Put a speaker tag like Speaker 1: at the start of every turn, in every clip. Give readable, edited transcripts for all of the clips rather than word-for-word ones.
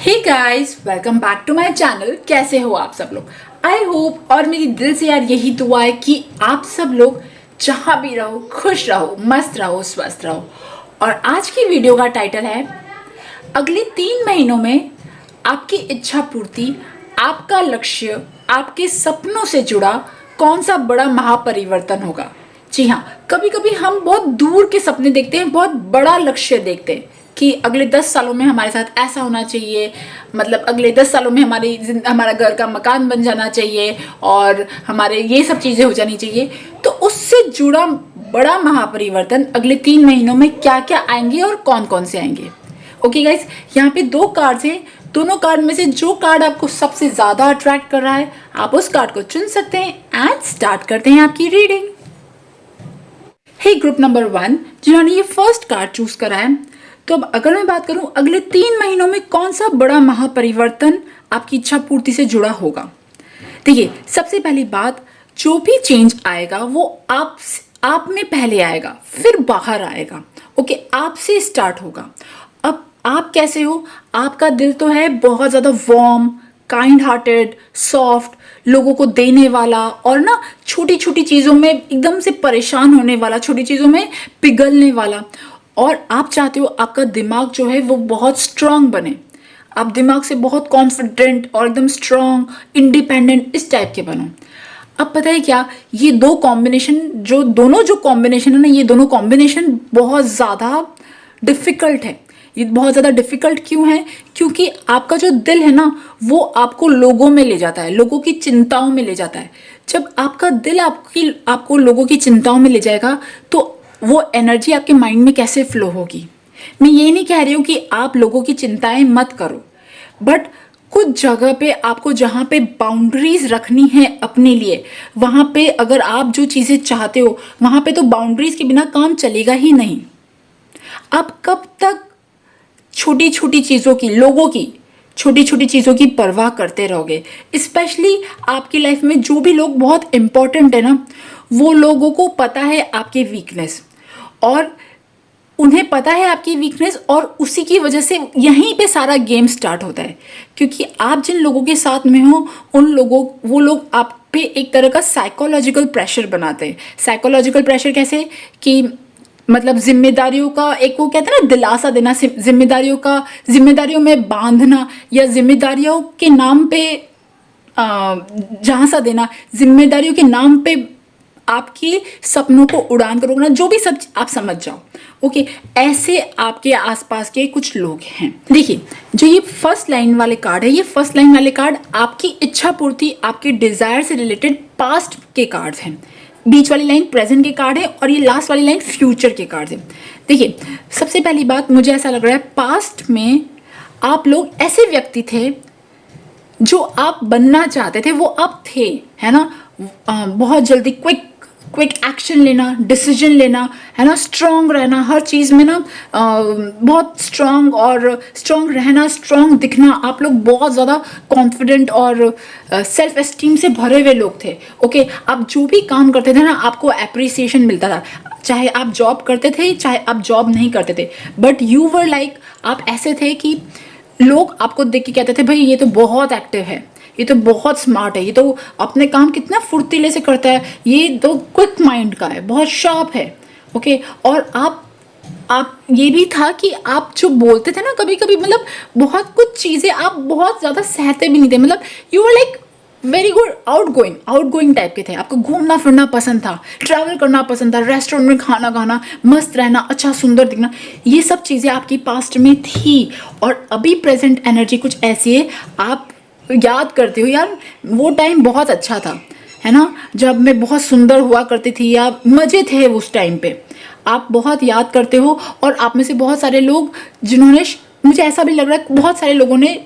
Speaker 1: Hey guys, welcome back to my channel. कैसे हो आप सब लोग? आई होप और मेरी दिल से यार यही दुआ है कि आप सब लोग जहाँ भी रहो खुश रहो, मस्त रहो, स्वस्थ रहो। और आज की वीडियो का टाइटल है अगले 3 महीनों में आपकी इच्छा पूर्ति, आपका लक्ष्य, आपके सपनों से जुड़ा कौन सा बड़ा महापरिवर्तन होगा। जी हाँ, कभी कभी हम बहुत दूर के सपने देखते हैं, बहुत बड़ा लक्ष्य देखते हैं कि अगले 10 सालों में हमारे साथ ऐसा होना चाहिए, मतलब अगले 10 सालों में हमारा घर का मकान बन जाना चाहिए और हमारे ये सब चीज़ें हो जानी चाहिए। तो उससे जुड़ा बड़ा महापरिवर्तन अगले 3 महीनों में क्या क्या आएंगे और कौन कौन से आएंगे। ओके गाइस, यहाँ पे 2 कार्ड्स हैं। दोनों कार्ड में से जो कार्ड आपको सबसे ज़्यादा अट्रैक्ट कर रहा है, आप उस कार्ड को चुन सकते हैं एंड स्टार्ट करते हैं आपकी रीडिंग। हे ग्रुप नंबर 1 जिन्होंने ये फर्स्ट कार्ड चूज करा है, तो अब अगर मैं बात करूं अगले 3 महीनों में कौन सा बड़ा महापरिवर्तन आपकी इच्छा पूर्ति से जुड़ा होगा। देखिए, सबसे पहली बात, जो भी चेंज आएगा वो आप में पहले आएगा, फिर बाहर आएगा। ओके, आपसे स्टार्ट होगा। अब आप कैसे हो? आपका दिल तो है बहुत ज़्यादा वार्म, काइंड हार्टेड, सॉफ्ट, लोगों को देने वाला और ना छोटी छोटी चीज़ों में एकदम से परेशान होने वाला, छोटी चीज़ों में पिघलने वाला। और आप चाहते हो आपका दिमाग जो है वो बहुत स्ट्रांग बने, आप दिमाग से बहुत कॉन्फिडेंट और एकदम स्ट्रांग, इंडिपेंडेंट, इस टाइप के बनो। अब पता है क्या, ये दोनों कॉम्बिनेशन है ना, ये दोनों कॉम्बिनेशन बहुत ज़्यादा डिफ़िकल्ट है। ये बहुत ज़्यादा डिफ़िकल्ट क्यों है? क्योंकि आपका जो दिल है ना वो आपको लोगों में ले जाता है, लोगों की चिंताओं में ले जाता है। जब आपका दिल आपको लोगों की चिंताओं में ले जाएगा तो वो एनर्जी आपके माइंड में कैसे फ्लो होगी। मैं ये नहीं कह रही हूँ कि आप लोगों की चिंताएं मत करो, बट कुछ जगह पे आपको जहाँ पे बाउंड्रीज रखनी है अपने लिए, वहाँ पे अगर आप जो चीज़ें चाहते हो वहाँ पे तो बाउंड्रीज के बिना काम चलेगा ही नहीं। आप कब तक छोटी छोटी चीज़ों की, लोगों की छोटी छोटी चीज़ों की परवाह करते रहोगे? स्पेशली आपकी लाइफ में जो भी लोग बहुत इंपॉर्टेंट है ना, वो लोगों को पता है आपकी वीकनेस और उन्हें पता है आपकी वीकनेस, और उसी की वजह से यहीं पे सारा गेम स्टार्ट होता है। क्योंकि आप जिन लोगों के साथ में हो वो लोग आप पे एक तरह का साइकोलॉजिकल प्रेशर बनाते हैं। साइकोलॉजिकल प्रेशर कैसे कि मतलब जिम्मेदारियों का एक, वो कहते हैं ना, दिलासा देना, जिम्मेदारियों में बांधना, या जिम्मेदारियों के नाम पे झांसा देना, जिम्मेदारियों के नाम पे आपकी सपनों को उड़ान का रोकना, जो भी सब आप समझ जाओ। ओके, ऐसे आपके आसपास के कुछ लोग हैं। देखिए, जो ये फर्स्ट लाइन वाले कार्ड है, ये फर्स्ट लाइन वाले कार्ड आपकी इच्छा पूर्ति, आपके डिजायर से रिलेटेड पास्ट के कार्ड्स हैं। बीच वाली लाइन प्रेजेंट के कार्ड है और ये लास्ट वाली लाइन फ्यूचर के कार्ड है। देखिए, सबसे पहली बात, मुझे ऐसा लग रहा है पास्ट में आप लोग ऐसे व्यक्ति थे जो आप बनना चाहते थे, वो आप थे, है ना। बहुत जल्दी क्विक एक्शन लेना, डिसीजन लेना, है ना, स्ट्रांग रहना, हर चीज़ में ना बहुत स्ट्रांग रहना, स्ट्रांग दिखना। आप लोग बहुत ज़्यादा कॉन्फिडेंट और सेल्फ एस्टीम से भरे हुए लोग थे। ओके, आप जो भी काम करते थे ना आपको अप्रिसिएशन मिलता था, चाहे आप जॉब करते थे चाहे आप जॉब नहीं करते थे, बट यू वर लाइक, आप ऐसे थे कि लोग आपको देख के कहते थे भाई ये तो बहुत एक्टिव है, ये तो बहुत स्मार्ट है, ये तो अपने काम कितना फुर्तीले से करता है, ये तो क्विक माइंड का है, बहुत शार्प है। ओके, और आप ये भी था कि आप जो बोलते थे ना कभी कभी, मतलब बहुत कुछ चीज़ें आप बहुत ज़्यादा सहते भी नहीं थे, मतलब you were like very good outgoing type के थे। आपको घूमना फिरना पसंद था, ट्रैवल करना पसंद था, रेस्टोरेंट में खाना खाना, मस्त रहना, अच्छा सुंदर दिखना, ये सब चीज़ें आपकी पास्ट में थी। और अभी प्रेजेंट एनर्जी कुछ ऐसी है, आप याद करते हो यार वो टाइम बहुत अच्छा था, है ना, जब मैं बहुत सुंदर हुआ करती थी, या मज़े थे उस टाइम पे, आप बहुत याद करते हो। और आप में से बहुत सारे लोग जिन्होंने, मुझे ऐसा भी लग रहा है बहुत सारे लोगों ने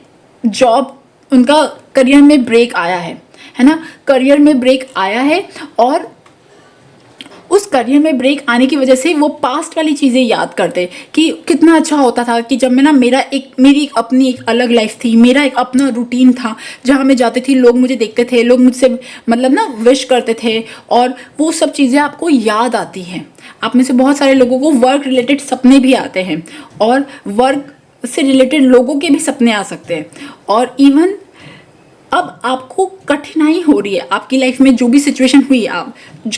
Speaker 1: जॉब, उनका करियर में ब्रेक आया है ना, करियर में ब्रेक आया है, और उस करियर में ब्रेक आने की वजह से वो पास्ट वाली चीज़ें याद करते कि कितना अच्छा होता था कि जब मैं ना मेरी अपनी एक अलग लाइफ थी, मेरा एक अपना रूटीन था, जहाँ मैं जाती थी, लोग मुझे देखते थे, लोग मुझसे मतलब ना विश करते थे, और वो सब चीज़ें आपको याद आती हैं। आप में से बहुत सारे लोगों को वर्क रिलेटेड सपने भी आते हैं, और वर्क से रिलेटेड लोगों के भी सपने आ सकते हैं। और इवन अब आपको कठिनाई हो रही है आपकी लाइफ में, जो भी सिचुएशन हुई, आप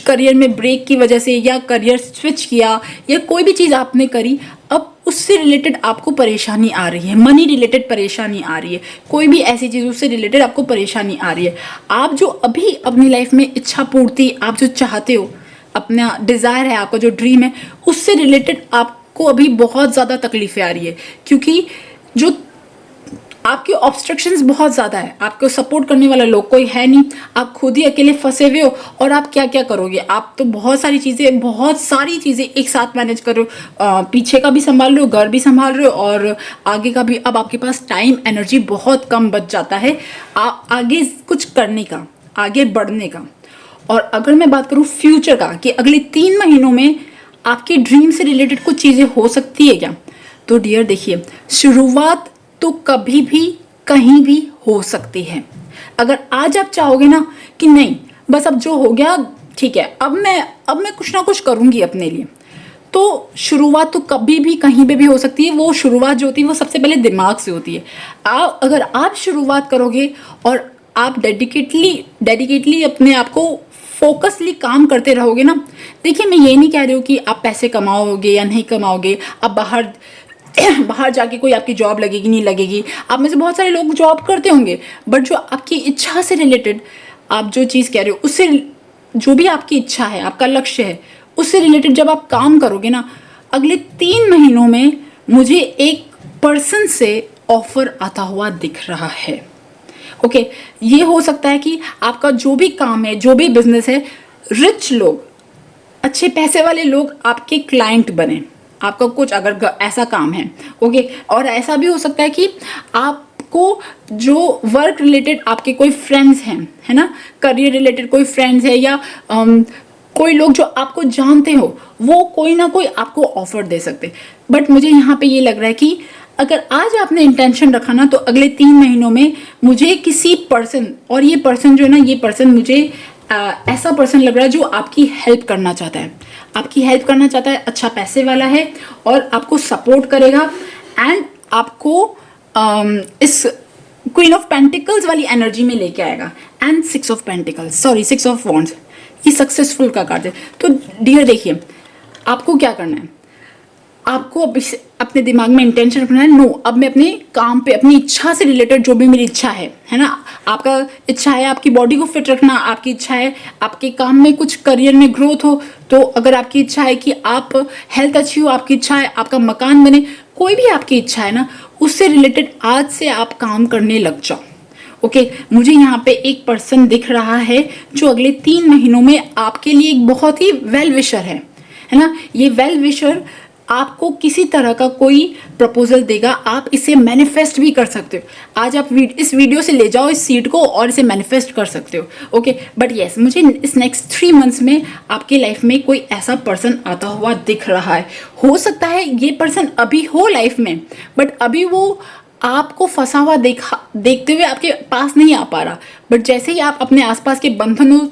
Speaker 1: करियर में ब्रेक की वजह से या करियर स्विच किया या कोई भी चीज़ आपने करी, अब उससे रिलेटेड आपको परेशानी आ रही है, मनी रिलेटेड परेशानी आ रही है, कोई भी ऐसी चीज़ उससे रिलेटेड आपको परेशानी आ रही है। आप जो अभी अपनी लाइफ में इच्छा पूर्ति, आप जो चाहते हो, अपना डिज़ायर है, आपका जो ड्रीम है, उससे रिलेटेड आपको अभी बहुत ज़्यादा तकलीफें आ रही है, क्योंकि जो आपके ऑब्स्ट्रक्शंस बहुत ज़्यादा है, आपको सपोर्ट करने वाला लोग कोई है नहीं, आप खुद ही अकेले फंसे हुए हो। और आप क्या क्या करोगे, आप तो बहुत सारी चीज़ें एक साथ मैनेज कर रहे हो, पीछे का भी संभाल रहे हो, घर भी संभाल रहे हो और आगे का भी। अब आपके पास टाइम एनर्जी बहुत कम बच जाता है आगे कुछ करने का, आगे बढ़ने का। और अगर मैं बात करूँ फ्यूचर का, कि अगले 3 महीनों में आपके ड्रीम से रिलेटेड कुछ चीज़ें हो सकती है क्या, तो डियर देखिए, शुरुआत तो कभी भी कहीं भी हो सकती है। अगर आज आप चाहोगे ना कि नहीं बस अब जो हो गया ठीक है, अब मैं कुछ ना कुछ करूंगी अपने लिए, तो शुरुआत तो कभी भी कहीं पे भी हो सकती है। वो शुरुआत जो होती है वो सबसे पहले दिमाग से होती है। अगर आप शुरुआत करोगे और आप डेडिकेटली अपने आप को फोकसली काम करते रहोगे ना, देखिए मैं ये नहीं कह रही हूँ कि आप पैसे कमाओगे या नहीं कमाओगे, आप बाहर जाके कोई आपकी जॉब लगेगी नहीं लगेगी। आप में से बहुत सारे लोग जॉब करते होंगे, बट जो आपकी इच्छा से रिलेटेड आप जो चीज़ कह रहे हो, उससे जो भी आपकी इच्छा है, आपका लक्ष्य है, उससे रिलेटेड जब आप काम करोगे ना, अगले 3 महीनों में मुझे एक पर्सन से ऑफर आता हुआ दिख रहा है। ओके, ये हो सकता है कि आपका जो भी काम है, जो भी बिजनेस है, रिच लोग, अच्छे पैसे वाले लोग आपके क्लाइंट बने, आपका कुछ अगर ऐसा काम है। ओके, और ऐसा भी हो सकता है कि आपको जो वर्क रिलेटेड आपके कोई फ्रेंड्स हैं, है ना, करियर रिलेटेड कोई फ्रेंड्स है या कोई लोग जो आपको जानते हो, वो कोई ना कोई आपको ऑफर दे सकते। बट मुझे यहाँ पे ये लग रहा है कि अगर आज आपने इंटेंशन रखा ना, तो अगले 3 महीनों में मुझे किसी पर्सन, और ये पर्सन जो है ना, ये पर्सन मुझे ऐसा पर्सन लग रहा है जो आपकी हेल्प करना चाहता है, अच्छा पैसे वाला है और आपको सपोर्ट करेगा, एंड आपको इस क्वीन ऑफ पेंटिकल्स वाली एनर्जी में लेके आएगा, एंड 6 ऑफ वॉन्ड्स, ये सक्सेसफुल का कार्ड है। तो डियर देखिए, आपको क्या करना है, आपको अपने दिमाग में इंटेंशन रखना है, नो अब मैं अपने काम पे, अपनी इच्छा से रिलेटेड जो भी मेरी इच्छा है ना, आपका इच्छा है आपकी बॉडी को फिट रखना, आपकी इच्छा है आपके काम में कुछ करियर में ग्रोथ हो, तो अगर आपकी इच्छा है कि आप हेल्थ अच्छी हो, आपकी इच्छा है आपका मकान बने, कोई भी आपकी इच्छा है ना, उससे रिलेटेड आज से आप काम करने लग जाओ। ओके, मुझे यहाँ पे एक पर्सन दिख रहा है जो अगले 3 महीनों में आपके लिए एक बहुत ही वेल विशर है ना। ये वेल विशर आपको किसी तरह का कोई प्रपोजल देगा, आप इसे मैनिफेस्ट भी कर सकते हो। आज आप इस वीडियो से ले जाओ इस सीट को और इसे मैनिफेस्ट कर सकते हो। ओके, बट यस, मुझे इस नेक्स्ट 3 मंथ्स में आपके लाइफ में कोई ऐसा पर्सन आता हुआ दिख रहा है। हो सकता है ये पर्सन अभी हो लाइफ में, बट अभी वो आपको फंसा हुआ देखते हुए आपके पास नहीं आ पा रहा, बट जैसे ही आप अपने आसपास के बंधनों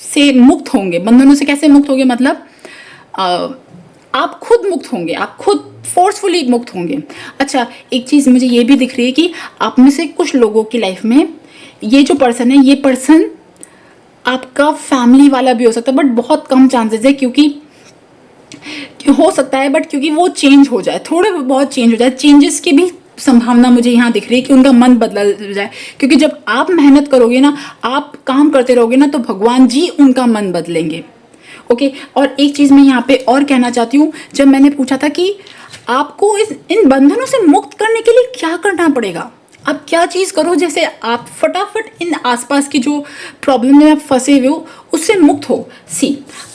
Speaker 1: से मुक्त होंगे, बंधनों से कैसे मुक्त होंगे, मतलब आप खुद मुक्त होंगे, आप खुद फोर्सफुली मुक्त होंगे। अच्छा, एक चीज़ मुझे ये भी दिख रही है कि आप में से कुछ लोगों की लाइफ में ये जो पर्सन है, ये पर्सन आपका फैमिली वाला भी हो सकता है, बट बहुत कम चांसेस है, क्योंकि हो सकता है, बट क्योंकि वो चेंज हो जाए, थोड़े बहुत चेंज हो जाए, चेंजेस की भी संभावना मुझे यहाँ दिख रही है कि उनका मन बदल जाए, क्योंकि जब आप मेहनत करोगे ना, आप काम करते रहोगे ना, तो भगवान जी उनका मन बदलेंगे। ओके, और एक चीज़ मैं यहाँ पे और कहना चाहती हूँ, जब मैंने पूछा था कि आपको इन बंधनों से मुक्त करने के लिए क्या करना पड़ेगा, आप क्या चीज़ करो जैसे आप फटाफट इन आसपास की जो प्रॉब्लम में आप फंसे हुए हो उससे मुक्त हो।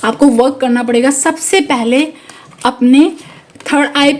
Speaker 1: आपको वर्क करना पड़ेगा सबसे पहले अपने थर्ड आई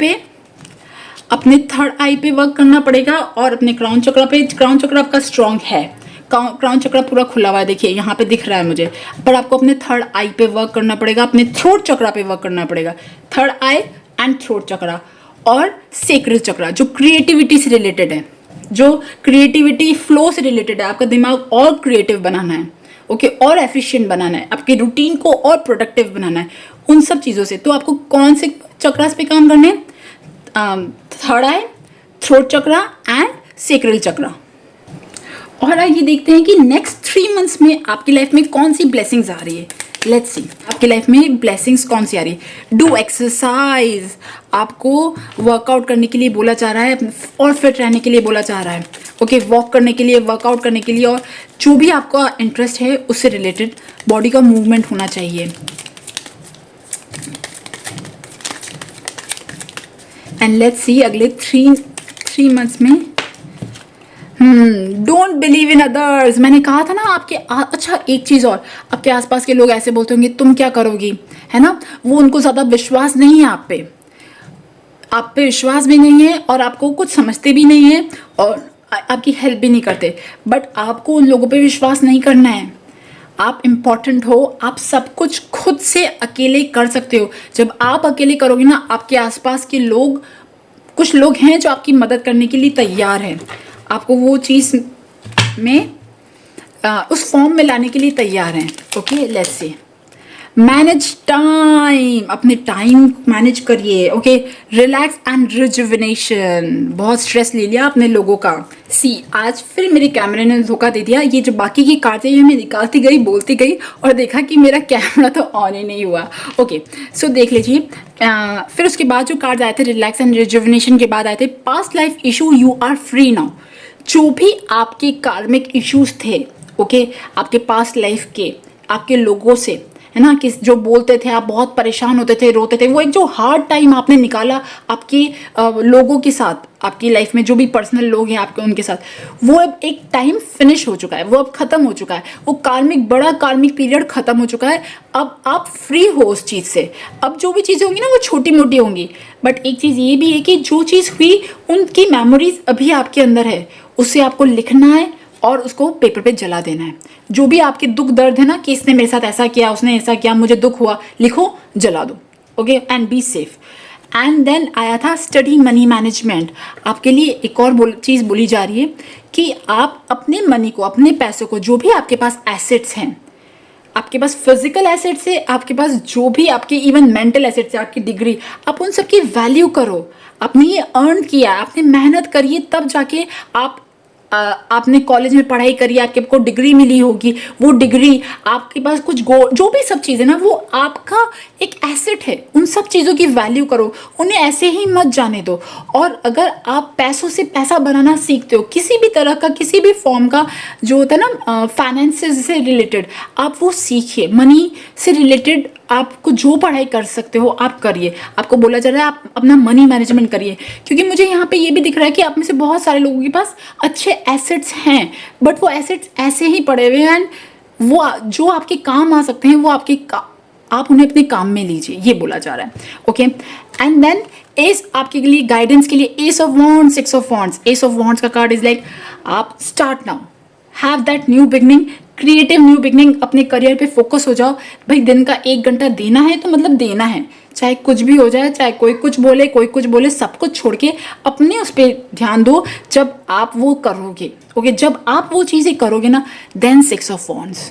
Speaker 1: पे वर्क करना पड़ेगा, और अपने क्राउन चक्र पे। क्राउन चक्र आपका स्ट्रॉन्ग है, क्राउन चक्र पूरा खुला हुआ है, देखिए यहाँ पे दिख रहा है मुझे, पर आपको अपने थर्ड आई पे वर्क करना पड़ेगा, अपने थ्रोट चक्र पे वर्क करना पड़ेगा। थर्ड आई एंड थ्रोट चक्र और सेक्रेड चक्र जो क्रिएटिविटी से रिलेटेड है, जो क्रिएटिविटी फ्लो से रिलेटेड है, आपका दिमाग और क्रिएटिव बनाना है। ओके, और एफिशिएंट बनाना है, आपके रूटीन को और प्रोडक्टिव बनाना है, उन सब चीज़ों से। तो आपको कौन से चक्रास पे काम करने हैं? Third eye, throat chakra and sacral chakra. और आइए देखते हैं कि नेक्स्ट 3 मंथ्स में आपकी लाइफ में कौन सी ब्लेसिंग्स आ रही है। लेट्स सी आपकी लाइफ में ब्लेसिंग्स कौन सी आ रही है। डू एक्सरसाइज, आपको वर्कआउट करने के लिए बोला जा रहा है और फिट रहने के लिए बोला जा रहा है। ओके, वॉक करने के लिए, वर्कआउट करने के लिए, और जो भी आपका इंटरेस्ट है उससे रिलेटेड बॉडी का मूवमेंट होना चाहिए। एंड लेट्स सी अगले थ्री मंथ्स में डोंट बिलीव इन अदर्स। मैंने कहा था ना आपके अच्छा एक चीज़ और, आपके आसपास के लोग ऐसे बोलते होंगे तुम क्या करोगी, है ना, वो उनको ज़्यादा विश्वास नहीं है आप पे विश्वास भी नहीं है और आपको कुछ समझते भी नहीं है और आपकी हेल्प भी नहीं करते। बट आपको उन लोगों पे विश्वास नहीं करना है। आप इम्पॉर्टेंट हो, आप सब कुछ खुद से अकेले कर सकते हो। जब आप अकेले करोगे ना, आपके आसपास के लोग, कुछ लोग हैं जो आपकी मदद करने के लिए तैयार हैं, आपको वो चीज़ में उस फॉर्म में लाने के लिए तैयार हैं। Okay, let's see manage time, अपने टाइम मैनेज करिए। ओके, रिलैक्स एंड रिजुविनेशन, बहुत स्ट्रेस ले लिया आपने लोगों का। सी आज फिर मेरे कैमरे ने धोखा दे दिया। ये जो बाकी की कार्ड्स हैं मैं निकालती गई, बोलती गई और देखा कि मेरा कैमरा तो ऑन ही नहीं हुआ। ओके, सो देख लीजिए। फिर उसके बाद जो कार्ड्स आए थे रिलैक्स एंड रिजुविनेशन के बाद आए थे past life issue, you are free now. जो भी आपके कार्मिक इश्यूज थे, ओके, आपके पास्ट लाइफ के, आपके लोगों से, है ना, कि जो बोलते थे, आप बहुत परेशान होते थे, रोते थे, वो एक जो हार्ड टाइम आपने निकाला आपकी लोगों के साथ, आपकी लाइफ में जो भी पर्सनल लोग हैं आपके, उनके साथ, वो अब एक टाइम फिनिश हो चुका है, वो अब खत्म हो चुका है। वो बड़ा कार्मिक पीरियड खत्म हो चुका है। अब आप फ्री हो उस चीज़ से। अब जो भी चीज़ें होंगी ना वो छोटी मोटी होंगी, बट एक चीज़ ये भी है कि जो चीज़ हुई उनकी मेमोरीज अभी आपके अंदर है, उसे आपको लिखना है और उसको पेपर पे जला देना है। जो भी आपके दुख दर्द है ना, कि इसने मेरे साथ ऐसा किया, उसने ऐसा किया, मुझे दुख हुआ, लिखो, जला दो। Okay, and be safe. And then आया था स्टडी मनी मैनेजमेंट। आपके लिए एक और चीज़ बोली जा रही है कि आप अपने मनी को, अपने पैसों को, जो भी आपके पास एसेट्स हैं, आपके पास फिजिकल एसेट्स है, आपके पास जो भी आपके इवन मेंटल एसेट्स है, आपकी डिग्री, आप उन सब की वैल्यू करो। आपने ये अर्न किया, आपने मेहनत करी है, तब जाके आपने कॉलेज में पढ़ाई करी, आपको डिग्री मिली होगी। वो डिग्री, आपके पास कुछ जो भी सब चीज़ें ना, वो आपका एक एसेट है। उन सब चीज़ों की वैल्यू करो, उन्हें ऐसे ही मत जाने दो। और अगर आप पैसों से पैसा बनाना सीखते हो, किसी भी तरह का, किसी भी फॉर्म का जो होता है ना फाइनेंसेस से रिलेटेड, आप वो सीखिए। मनी से रिलेटेड आपको जो पढ़ाई कर सकते हो आप करिए। आपको बोला जा रहा है आप अपना मनी मैनेजमेंट करिए, क्योंकि मुझे यहाँ पे ये भी दिख रहा है कि आप में से बहुत सारे लोगों के पास अच्छे एसेट्स हैं, बट वो एसेट्स ऐसे ही पड़े हुए हैं। वो जो आपके काम आ सकते हैं वो आप उन्हें अपने काम में लीजिए, ये बोला जा रहा है। ओके, एंड देन एस आपके लिए गाइडेंस के लिए S of wands, 6 of wands. S of wands का कार्ड इज लाइक आप start now, have that new beginning, creative new beginning. अपने करियर पे फोकस हो जाओ भाई। दिन का 1 घंटा देना है तो मतलब देना है, चाहे कुछ भी हो जाए, चाहे कोई कुछ बोले, सब कुछ छोड़ के अपने उस पर ध्यान दो। जब आप वो करोगे, ओके, जब आप वो चीज़ें करोगे ना, then 6 of wands.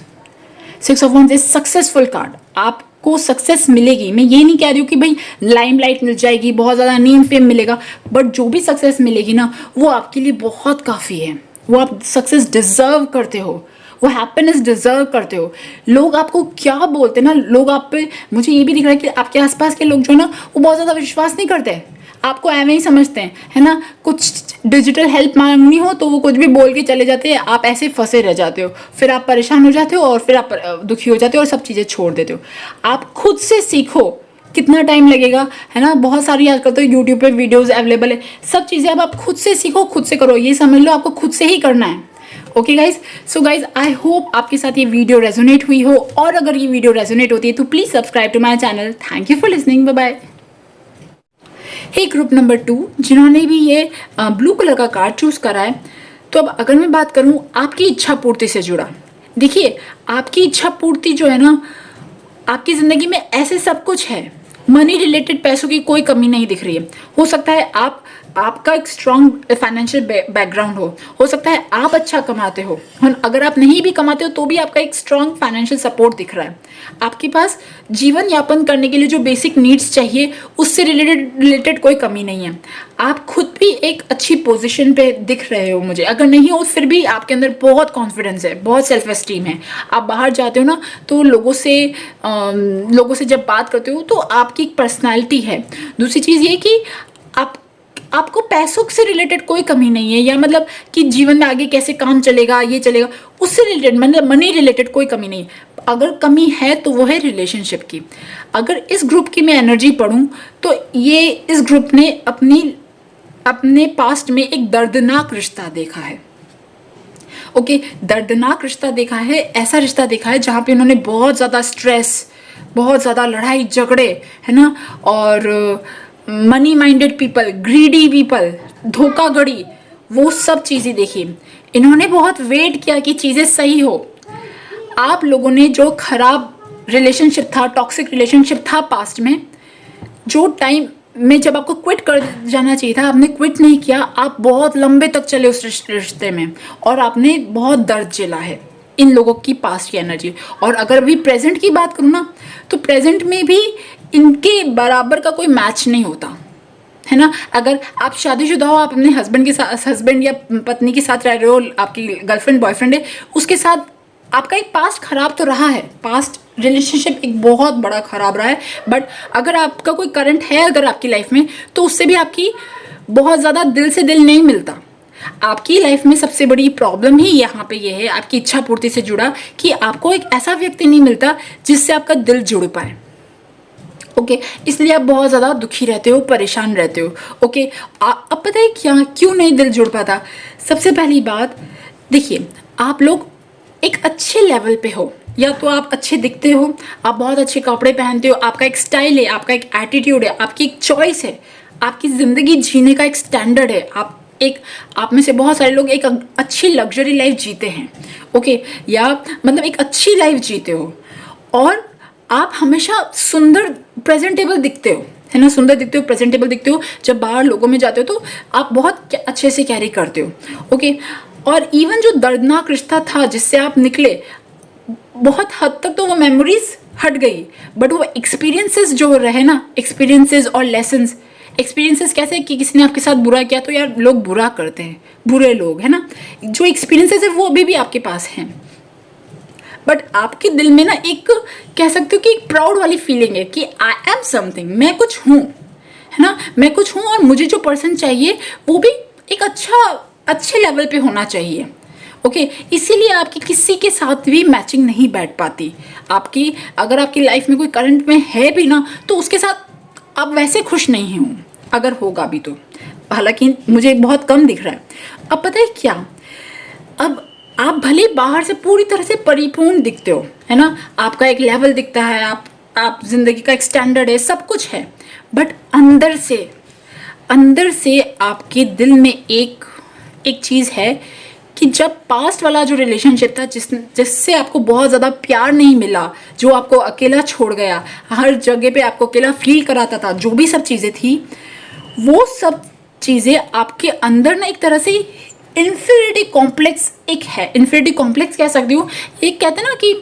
Speaker 1: 6 of wands is successful card. आपको सक्सेस मिलेगी। मैं ये नहीं कह रही हूँ कि भाई लाइमलाइट मिल जाएगी, बहुत ज़्यादा नेम फेम मिलेगा, बट जो भी सक्सेस मिलेगी ना, वो आपके लिए बहुत काफ़ी है। वो आप सक्सेस डिजर्व करते हो, वो हैप्पीनेस डिजर्व करते हो। लोग आपको क्या बोलते हैं ना, लोग आप पे, मुझे ये भी दिख रहा है कि आपके आसपास के लोग जो है ना, वो बहुत ज़्यादा विश्वास नहीं करते, आपको ऐਵੇਂ ही समझते हैं, है ना। कुछ डिजिटल हेल्प मांगनी हो तो वो कुछ भी बोल के चले जाते हैं, आप ऐसे फंसे रह जाते हो, फिर आप परेशान हो जाते हो और फिर आप दुखी हो जाते हो और सब चीज़ें छोड़ देते हो। आप खुद से सीखो। कितना टाइम लगेगा, है ना, बहुत सारी आजकल तो यूट्यूब पे वीडियोस अवेलेबल है, सब चीज़ें अब आप खुद से सीखो, खुद से करो। ये समझ लो आपको खुद से ही करना है। Okay guys, so guys I hope आपके साथ ये वीडियो रेजोनेट हुई हो, और अगर ये वीडियो रेजोनेट होती है तो please subscribe to my channel. Thank you for listening, bye bye. Hey group number 2 जिन्होंने भी ये ब्लू कलर का कार्ड चूज करा है, तो अब अगर मैं बात करूं आपकी इच्छा पूर्ति से जुड़ा, देखिए आपकी इच्छा पूर्ति जो है ना, आपकी जिंदगी में ऐसे सब कुछ है, मनी रिलेटेड पैसों की कोई कमी नहीं दिख रही है। हो सकता है आप आपका एक स्ट्रॉन्ग फाइनेंशियल बैकग्राउंड हो सकता है आप अच्छा कमाते हो, अगर आप नहीं भी कमाते हो तो भी आपका एक स्ट्रॉन्ग फाइनेंशियल सपोर्ट दिख रहा है, आपके पास जीवन यापन करने के लिए जो बेसिक नीड्स चाहिए उससे रिलेटेड कोई कमी नहीं है, आप खुद भी एक अच्छी पोजीशन पे दिख रहे हो मुझे, अगर नहीं हो फिर भी आपके अंदर बहुत कॉन्फिडेंस है, बहुत सेल्फ एस्टीम है, आप बाहर जाते हो ना तो लोगों से जब बात करते हो तो आपकी एक पर्सनैलिटी है। दूसरी चीज़ ये कि आपको पैसों से रिलेटेड कोई कमी नहीं है, या मतलब कि जीवन में आगे कैसे काम चलेगा ये चलेगा उससे रिलेटेड मतलब मनी रिलेटेड कोई कमी नहीं है। अगर कमी है तो वो है रिलेशनशिप की। अगर इस ग्रुप की मैं एनर्जी पढ़ूं तो ये इस ग्रुप ने अपने पास्ट में एक दर्दनाक रिश्ता देखा है। ओके, दर्दनाक रिश्ता देखा है, ऐसा रिश्ता देखा है जहाँ पे उन्होंने बहुत ज़्यादा स्ट्रेस, बहुत ज़्यादा लड़ाई झगड़े, है ना, और money minded people, greedy people, धोखाधड़ी, वो सब चीज़ें देखी। इन्होंने बहुत वेट किया कि चीज़ें सही हो। आप लोगों ने जो खराब रिलेशनशिप था, टॉक्सिक रिलेशनशिप था पास्ट में, जो टाइम में जब आपको क्विट कर जाना चाहिए था आपने क्विट नहीं किया, आप बहुत लंबे तक चले उस रिश्ते में और आपने बहुत दर्द झेला है इन लोगों की पास्ट की एनर्जी। और अगर अभी प्रेजेंट की बात करूँ ना तो प्रेजेंट में भी इनके बराबर का कोई मैच नहीं होता, है ना। अगर आप शादीशुदा हो, आप अपने हस्बैंड या पत्नी के साथ रह रहे हो, आपकी गर्लफ्रेंड बॉयफ्रेंड है, उसके साथ आपका एक पास्ट खराब तो रहा है, पास्ट रिलेशनशिप एक बहुत बड़ा खराब रहा है, बट अगर आपका कोई करंट है अगर आपकी लाइफ में तो उससे भी आपकी बहुत ज़्यादा दिल से दिल नहीं मिलता। आपकी लाइफ में सबसे बड़ी प्रॉब्लम ही यहाँ पे ये है, आपकी इच्छा पूर्ति से जुड़ा, कि आपको एक ऐसा व्यक्ति नहीं मिलता जिससे आपका दिल जुड़ पाए। ओके, इसलिए आप बहुत ज़्यादा दुखी रहते हो, परेशान रहते हो। ओके, अब पता है क्या, क्यों नहीं दिल जुड़ पाता? सबसे पहली बात देखिए, आप लोग एक अच्छे लेवल पे हो, या तो आप अच्छे दिखते हो, आप बहुत अच्छे कपड़े पहनते हो, आपका एक स्टाइल है, आपका एक एटीट्यूड है, आपकी एक चॉइस है, आपकी ज़िंदगी जीने का एक स्टैंडर्ड है, आप में से बहुत सारे लोग एक अच्छी लग्जरी लाइफ जीते हैं। ओके, या मतलब एक अच्छी लाइफ जीते हो और आप हमेशा सुंदर प्रेजेंटेबल दिखते हो, है ना, सुंदर दिखते हो, प्रेजेंटेबल दिखते हो, जब बाहर लोगों में जाते हो तो आप बहुत अच्छे से कैरी करते हो। ओके, और इवन जो दर्दनाक रिश्ता था जिससे आप निकले, बहुत हद तक तो वो मेमोरीज हट गई, बट वो एक्सपीरियंसेस जो रहे ना, एक्सपीरियंसेस और लेसन्स। एक्सपीरियंसेस कैसे कि किसी ने आपके साथ बुरा किया तो यार लोग बुरा करते हैं, बुरे लोग, है ना। जो एक्सपीरियंसेस है वो अभी भी आपके पास हैं, बट आपके दिल में ना एक कह सकते हो कि एक प्राउड वाली फीलिंग है कि आई एम समथिंग, मैं कुछ हूँ, है ना, मैं कुछ हूँ, और मुझे जो पर्सन चाहिए वो भी एक अच्छे लेवल पे होना चाहिए। ओके, इसीलिए आपकी किसी के साथ भी मैचिंग नहीं बैठ पाती। अगर आपकी लाइफ में कोई करंट में है भी ना तो उसके साथ आप वैसे खुश नहीं हो, अगर होगा भी तो, हालांकि मुझे बहुत कम दिख रहा है। अब पता है क्या, अब आप भले बाहर से पूरी तरह से परिपूर्ण दिखते हो, है ना, आपका एक लेवल दिखता है, आप जिंदगी का एक स्टैंडर्ड है, सब कुछ है, बट अंदर से आपके दिल में एक चीज़ है कि जब पास्ट वाला जो रिलेशनशिप था जिससे आपको बहुत ज़्यादा प्यार नहीं मिला, जो आपको अकेला छोड़ गया, हर जगह पे आपको अकेला फील कराता था, जो भी सब चीज़ें थी, वो सब चीज़ें आपके अंदर ना एक तरह से इन्फिनिटी कॉम्प्लेक्स एक है, इन्फिनिटी कॉम्प्लेक्स कह सकती हूँ। एक कहते हैं ना कि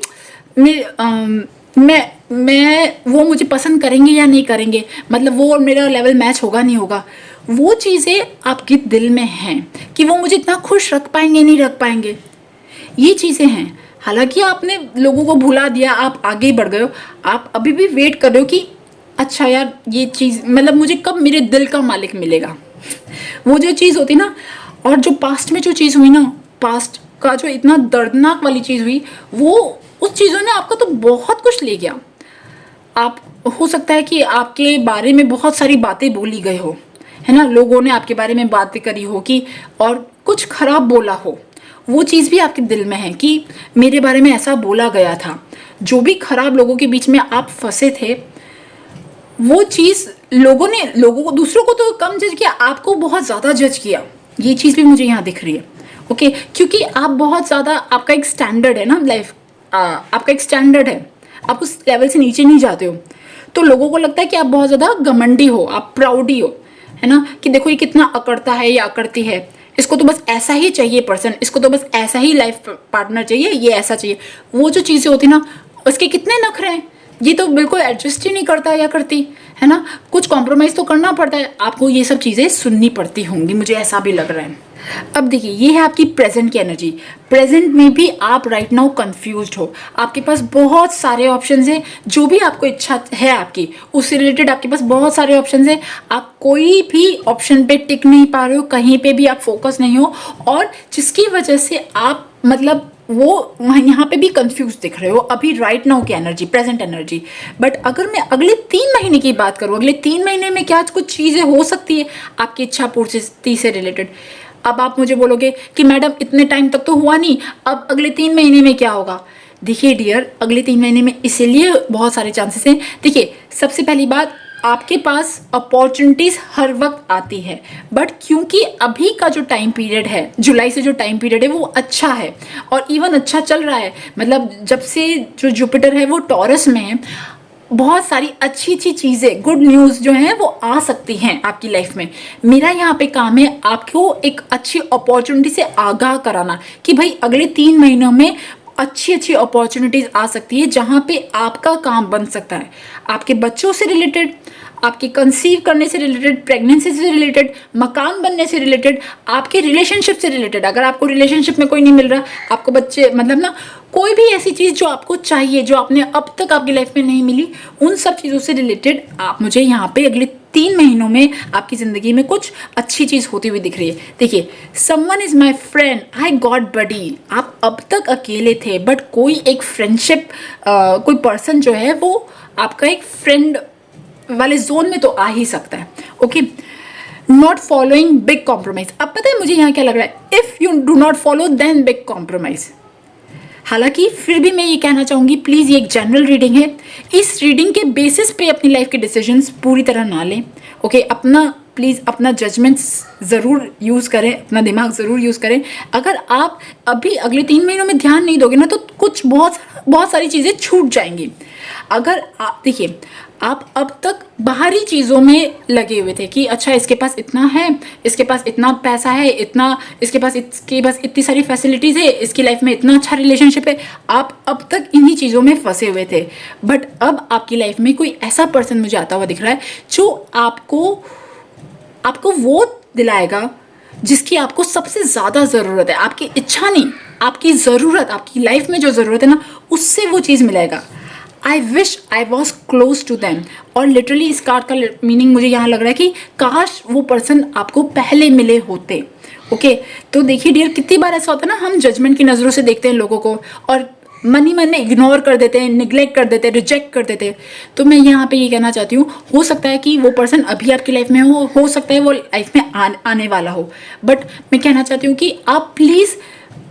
Speaker 1: मैं वो मुझे पसंद करेंगे या नहीं करेंगे, मतलब वो मेरा लेवल मैच होगा नहीं होगा, वो चीज़ें आपके दिल में हैं कि वो मुझे इतना खुश रख पाएंगे नहीं रख पाएंगे, ये चीज़ें हैं। हालांकि आपने लोगों को भुला दिया, आप आगे बढ़ गए हो, आप अभी भी वेट कर रहे हो कि अच्छा यार ये चीज़ मतलब मुझे कब मेरे दिल का मालिक मिलेगा, वो जो चीज़ होती ना। और जो पास्ट में जो चीज़ हुई ना, पास्ट का जो इतना दर्दनाक वाली चीज़ हुई, वो उस चीज़ों ने आपका तो बहुत कुछ ले गया। आप हो सकता है कि आपके बारे में बहुत सारी बातें बोली गई हो, है ना, लोगों ने आपके बारे में बातें करी हो कि और कुछ खराब बोला हो, वो चीज़ भी आपके दिल में है कि मेरे बारे में ऐसा बोला गया था। जो भी खराब लोगों के बीच में आप फंसे थे, वो चीज़ लोगों को दूसरों को तो कम जज किया, आपको बहुत ज़्यादा जज किया, ये चीज़ भी मुझे यहाँ दिख रही है। ओके, क्योंकि आप बहुत ज़्यादा, आपका एक स्टैंडर्ड है ना लाइफ, आपका एक स्टैंडर्ड है, आप उस लेवल से नीचे नहीं जाते हो, तो लोगों को लगता है कि आप बहुत ज़्यादा घमंडी हो, आप प्राउडी हो, है ना, कि देखो ये कितना अकड़ता है या अकड़ती है, इसको तो बस ऐसा ही चाहिए पर्सन, इसको तो बस ऐसा ही लाइफ पार्टनर चाहिए, ये ऐसा चाहिए। वो जो चीज़ें होती ना, उसके कितने नखरे हैं, ये तो बिल्कुल एडजस्ट ही नहीं करता या करती, है ना, कुछ कॉम्प्रोमाइज़ तो करना पड़ता है। आपको ये सब चीज़ें सुननी पड़ती होंगी, मुझे ऐसा भी लग रहा है। अब देखिए, ये है आपकी प्रेजेंट की एनर्जी। प्रेजेंट में भी आप राइट नाउ कंफ्यूज्ड हो, आपके पास बहुत सारे ऑप्शंस हैं, जो भी आपको इच्छा है आपकी उससे रिलेटेड आपके पास बहुत सारे ऑप्शंस हैं। आप कोई भी ऑप्शन पे टिक नहीं पा रहे हो, कहीं पे भी आप फोकस नहीं हो, और जिसकी वजह से आप मतलब वो वहाँ यहाँ पे भी कंफ्यूज दिख रहे हो अभी राइट नाउ की एनर्जी, प्रेजेंट एनर्जी। बट अगर मैं अगले 3 महीने की बात करूँ, अगले 3 महीने में क्या कुछ चीज़ें हो सकती है आपकी इच्छा पूर्ति से रिलेटेड। अब आप मुझे बोलोगे कि मैडम इतने टाइम तक तो हुआ नहीं, अब अगले 3 महीने में क्या होगा। देखिए डियर, अगले 3 महीने में इसीलिए बहुत सारे चांसेस हैं। देखिए, सबसे पहली बात, आपके पास अपॉर्चुनिटीज़ हर वक्त आती है, बट क्योंकि अभी का जो टाइम पीरियड है, जुलाई से जो टाइम पीरियड है वो अच्छा है, और इवन अच्छा चल रहा है। मतलब जब से जो जुपिटर है वो टॉरस में है, बहुत सारी अच्छी अच्छी चीज़ें, गुड न्यूज़ जो हैं वो आ सकती हैं आपकी लाइफ में। मेरा यहाँ पे काम है आपको एक अच्छी अपॉर्चुनिटी से आगाह कराना कि भाई अगले 3 महीनों में अच्छी अच्छी अपॉर्चुनिटीज़ आ सकती है, जहाँ पे आपका काम बन सकता है, आपके बच्चों से रिलेटेड, आपके कंसीव करने से रिलेटेड, प्रेगनेंसी से रिलेटेड, मकान बनने से रिलेटेड, आपके रिलेशनशिप से रिलेटेड। अगर आपको रिलेशनशिप में कोई नहीं मिल रहा, आपको बच्चे, मतलब ना कोई भी ऐसी चीज़ जो आपको चाहिए, जो आपने अब तक आपकी लाइफ में नहीं मिली, उन सब चीज़ों से रिलेटेड आप मुझे यहाँ पे अगले 3 महीनों में आपकी ज़िंदगी में कुछ अच्छी चीज़ होती हुई दिख रही है। देखिए, someone is my friend, I got buddy. आप अब तक अकेले थे, बट कोई एक फ्रेंडशिप, कोई पर्सन जो है वो आपका एक फ्रेंड वाले जोन में तो आ ही सकता है। Okay, not following big compromise. अब पता है मुझे यहाँ क्या लग रहा है, if you do not follow then big compromise. हालांकि फिर भी मैं ये कहना चाहूँगी, प्लीज़ ये एक जनरल रीडिंग है, इस रीडिंग के बेसिस पे अपनी लाइफ के डिसीजंस पूरी तरह ना लें। ओके, अपना प्लीज़ अपना जजमेंट ज़रूर यूज़ करें, अपना दिमाग ज़रूर यूज़ करें। अगर आप अभी अगले 3 महीनों में ध्यान नहीं दोगे ना, तो कुछ बहुत सारी चीज़ें छूट जाएंगी। अगर आप देखिए, आप अब तक बाहरी चीज़ों में लगे हुए थे कि अच्छा इसके पास इतना है, इसके पास इतना पैसा है, इतना इसके पास इतनी सारी फैसिलिटीज़ है, इसकी लाइफ में इतना अच्छा रिलेशनशिप है। आप अब तक इन्हीं चीज़ों में फंसे हुए थे, बट अब आपकी लाइफ में कोई ऐसा पर्सन मुझे आता हुआ दिख रहा है जो आपको वो दिलाएगा जिसकी आपको सबसे ज़्यादा ज़रूरत है। आपकी इच्छा नहीं, आपकी ज़रूरत, आपकी लाइफ में जो ज़रूरत है ना, उससे वो चीज़ मिलेगा। I wish I was close to them. और लिटरली इस कार्ड का मीनिंग मुझे यहाँ लग रहा है कि काश वो पर्सन आपको पहले मिले होते। ओके, तो देखिए डियर, कितनी बार ऐसा होता है ना, हम जजमेंट की नज़रों से देखते हैं लोगों को, और मन ही मन में इग्नोर कर देते हैं, निगलेक्ट कर देते हैं, रिजेक्ट कर देते हैं। तो मैं यहाँ पे ये कहना चाहती हूँ, हो सकता है कि वो पर्सन अभी आपकी लाइफ में हो सकता है वो लाइफ में आने वाला हो, बट मैं कहना चाहती हूँ कि आप प्लीज़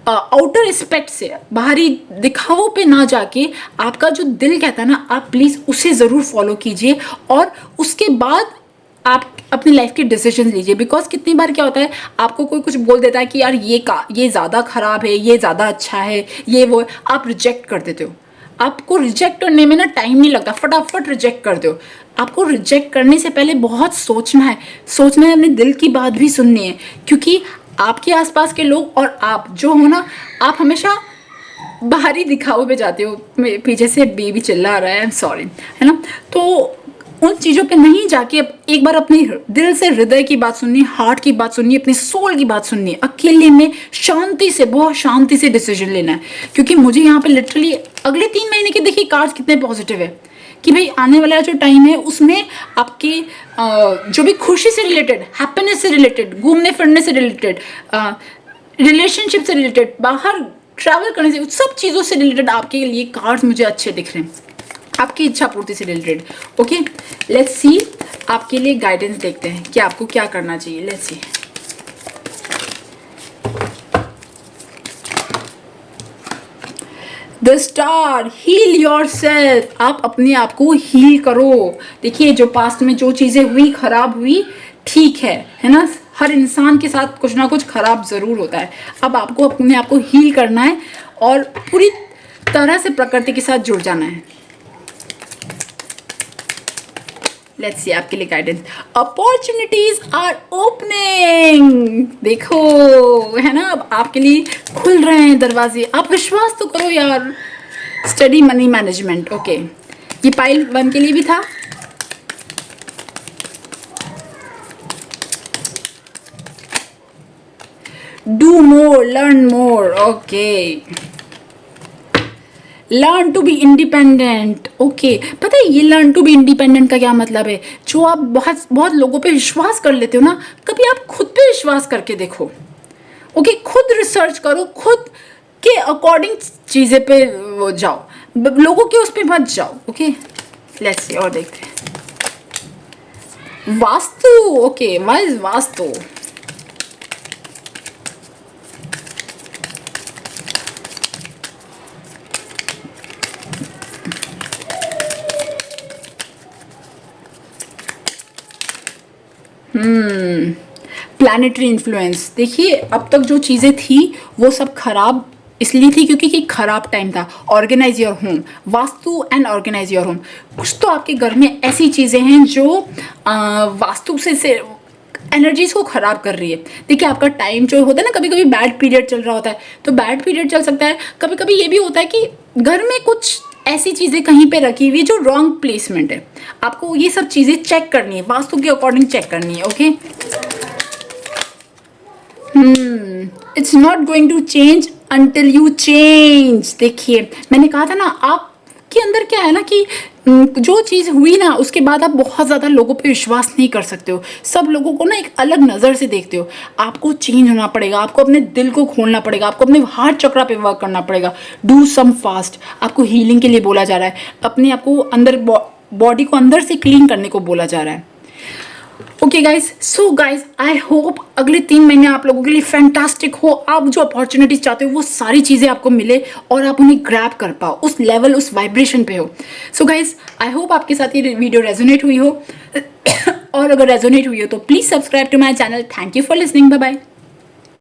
Speaker 1: आउटर रिस्पेक्ट से, बाहरी दिखावों पे ना जाके, आपका जो दिल कहता है ना, आप प्लीज़ उसे ज़रूर फॉलो कीजिए, और उसके बाद आप अपनी लाइफ के डिसीजन लीजिए। बिकॉज कितनी बार क्या होता है, आपको कोई कुछ बोल देता है कि यार ये ज़्यादा ख़राब है, ये ज़्यादा अच्छा है, ये वो है, आप रिजेक्ट कर देते हो। आपको रिजेक्ट करने में ना टाइम नहीं लगता, फटाफट रिजेक्ट कर दो। आपको रिजेक्ट करने से पहले बहुत सोचना है, अपने दिल की बात भी सुननी है, क्योंकि आपके आसपास के लोग और आप जो हो ना, आप हमेशा बाहरी दिखावे पे जाते हो। पीछे से बेबी चिल्ला रहा है, आई एम सॉरी, है ना। तो उन चीज़ों पे नहीं जाके एक बार अपने दिल से, हृदय की बात सुननी, हार्ट की बात सुननी, अपनी सोल की बात सुननी, अकेले में शांति से, बहुत शांति से डिसीजन लेना है। क्योंकि मुझे यहाँ पे लिटरली अगले 3 महीने के देखिए कार्ड्स कितने पॉजिटिव है कि भाई आने वाला जो टाइम है उसमें आपके जो भी खुशी से रिलेटेड, हैप्पीनेस से रिलेटेड, घूमने फिरने से रिलेटेड, रिलेशनशिप से रिलेटेड, बाहर ट्रैवल करने से, सब चीज़ों से रिलेटेड आपके लिए कार्ड्स मुझे अच्छे दिख रहे हैं, आपकी इच्छा पूर्ति से रिलेटेड। ओके, लेट्स सी, आपके लिए गाइडेंस देखते हैं कि आपको क्या करना चाहिए। Let's see, the star, heal yourself. आप अपने आप को हील करो। देखिए, जो पास्ट में जो चीज़ें हुई, खराब हुई, ठीक है ना, हर इंसान के साथ कुछ ना कुछ खराब ज़रूर होता है। अब आपको अपने आप को हील करना है और पूरी तरह से प्रकृति के साथ जुड़ जाना है। लेट्स सी आपके लिए गाइडेंस। अपॉर्चुनिटीज आर ओपनिंग, देखो है ना, अब आपके लिए खुल रहे हैं दरवाजे, आप विश्वास तो करो यार। स्टडी मनी मैनेजमेंट, ओके, ये पाइल 1 के लिए भी था। Do more, learn more, okay, learn to be independent, okay. पता है ये लर्न टू बी इंडिपेंडेंट का क्या मतलब है? जो आप बहुत बहुत लोगों पे विश्वास कर लेते हो ना, कभी आप खुद पे विश्वास करके देखो, ओके। खुद रिसर्च करो, खुद के अकॉर्डिंग चीज़ें पे वो जाओ, लोगों के उस पे मत जाओ, ओके। लेट्स सी और देखते हैं। Vastu, okay, what is vastu? Planetary influence. देखिए अब तक जो चीज़ें थी वो सब खराब इसलिए थी क्योंकि कि खराब टाइम था। Organise your home, vastu and organise your home. कुछ तो आपके घर में ऐसी चीज़ें हैं जो वास्तु से एनर्जीज को खराब कर रही है। देखिए आपका टाइम जो होता है ना, कभी कभी बैड पीरियड चल रहा होता है, तो बैड पीरियड चल सकता है। कभी कभी ये भी होता है कि घर में कुछ ऐसी चीज़ें कहीं पे रखी हुई है जो रॉन्ग प्लेसमेंट है। आपको ये सब चीज़ें चेक करनी है, वास्तु के अकॉर्डिंग चेक करनी है, okay. It's not going to change until you change. देखिए मैंने कहा था ना, आपके अंदर क्या है ना कि जो चीज़ हुई ना उसके बाद आप बहुत ज़्यादा लोगों पे विश्वास नहीं कर सकते हो। सब लोगों को ना एक अलग नज़र से देखते हो। आपको चेंज होना पड़ेगा, आपको अपने दिल को खोलना पड़ेगा, आपको अपने हार्ट चक्रा पे वर्क करना पड़ेगा। डू सम फास्ट, आपको हीलिंग के लिए बोला जा रहा है, अपने आप को अंदर बॉडी को अंदर से क्लीन करने को बोला जा रहा है। Okay guys, so guys I hope अगले 3 महीने आप लोगों के लिए फैंटास्टिक हो। आप जो अपॉर्चुनिटीज चाहते हो वो सारी चीज़ें आपको मिले और आप उन्हें ग्रैब कर पाओ, उस लेवल उस वाइब्रेशन पे हो। सो गाइज आई होप आपके साथ ये वीडियो रेजोनेट हुई हो और अगर रेजोनेट हुई हो तो please subscribe to my channel. Thank you for listening, bye bye.